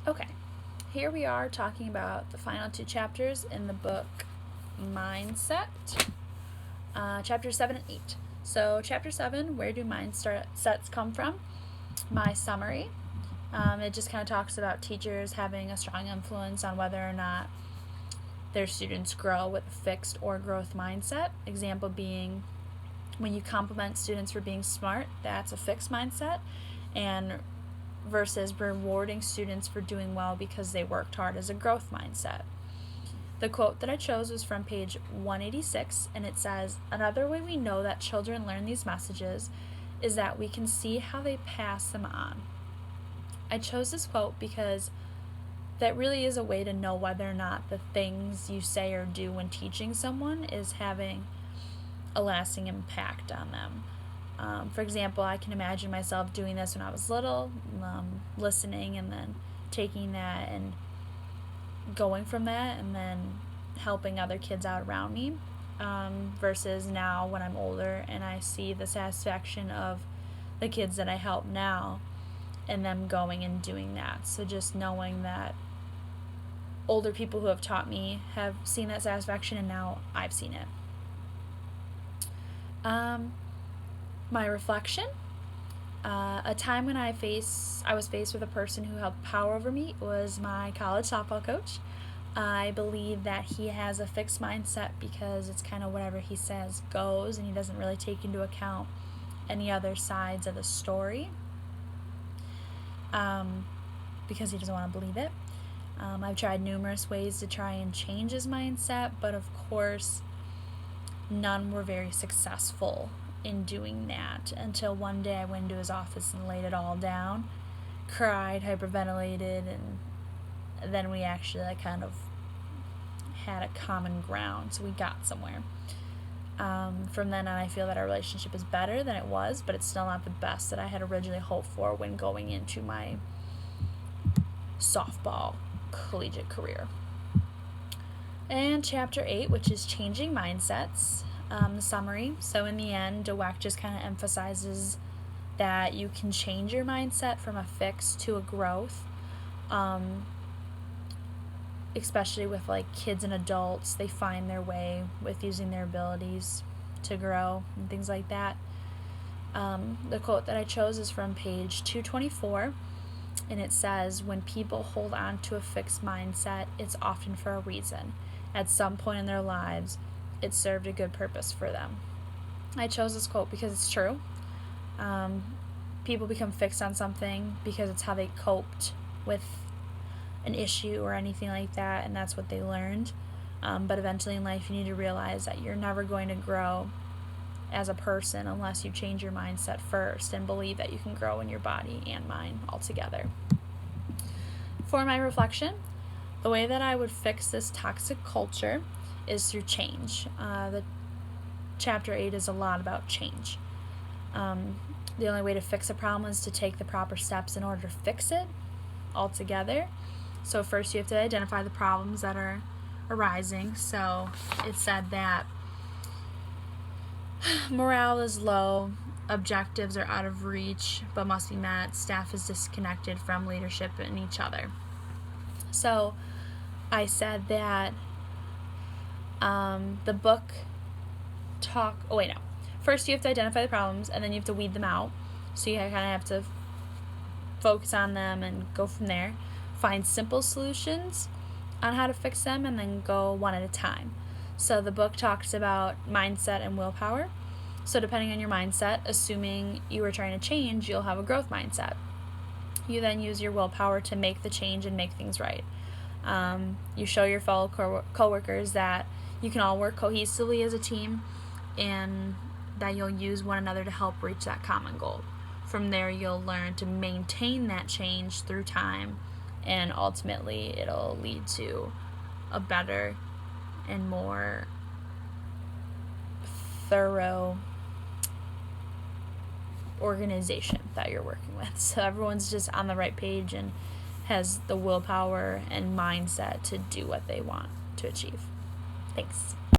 Okay, here we are talking about the final two chapters in the book Mindset, chapters 7 and 8. So, chapter 7, where do mindsets come from? My summary. It just kind of talks about teachers having a strong influence on whether or not their students grow with a fixed or growth mindset. Example being, when you compliment students for being smart, that's a fixed mindset, and versus rewarding students for doing well because they worked hard as a growth mindset. The quote that I chose was from page 186, and it says, "Another way we know that children learn these messages is that we can see how they pass them on." I chose this quote because that really is a way to know whether or not the things you say or do when teaching someone is having a lasting impact on them. For example, I can imagine myself doing this when I was little, listening and then taking that and going from that and then helping other kids out around me, versus now when I'm older and I see the satisfaction of the kids that I help now and them going and doing that. So just knowing that older people who have taught me have seen that satisfaction and now I've seen it. My reflection, a time when I was faced with a person who held power over me was my college softball coach. I believe that he has a fixed mindset because it's kind of whatever he says goes, and he doesn't really take into account any other sides of the story, because he doesn't want to believe it. I've tried numerous ways to try and change his mindset, but of course none were very successful in doing that until one day I went into his office and laid it all down, cried, hyperventilated, and then we actually kind of had a common ground, so we got somewhere. From then on, I feel that our relationship is better than it was, but it's still not the best that I had originally hoped for when going into my softball collegiate career. And chapter 8, which is changing mindsets. The summary. So in the end, DeWeck just kind of emphasizes that you can change your mindset from a fix to a growth, especially with kids and adults. They find their way with using their abilities to grow and things like that. The quote that I chose is from page 224, and it says, "When people hold on to a fixed mindset, it's often for a reason. At some point in their lives, it served a good purpose for them." I chose this quote because it's true. People become fixed on something because it's how they coped with an issue or anything like that, and that's what they learned. But eventually in life, you need to realize that you're never going to grow as a person unless you change your mindset first and believe that you can grow in your body and mind altogether. For my reflection, the way that I would fix this toxic culture is through change. The chapter 8 is a lot about change. The only way to fix a problem is to take the proper steps in order to fix it altogether. So first you have to identify the problems that are arising. So it said that morale is low, objectives are out of reach but must be met, staff is disconnected from leadership and each other. So I said that the book first you have to identify the problems and then you have to weed them out. So you kind of have to focus on them and go from there. Find simple solutions on how to fix them and then go one at a time. So the book talks about mindset and willpower. So depending on your mindset, assuming you are trying to change, you'll have a growth mindset. You then use your willpower to make the change and make things right. You show your fellow coworkers that you can all work cohesively as a team and that you'll use one another to help reach that common goal. From there, you'll learn to maintain that change through time, and ultimately it'll lead to a better and more thorough organization that you're working with. So everyone's just on the right page and has the willpower and mindset to do what they want to achieve. Thanks.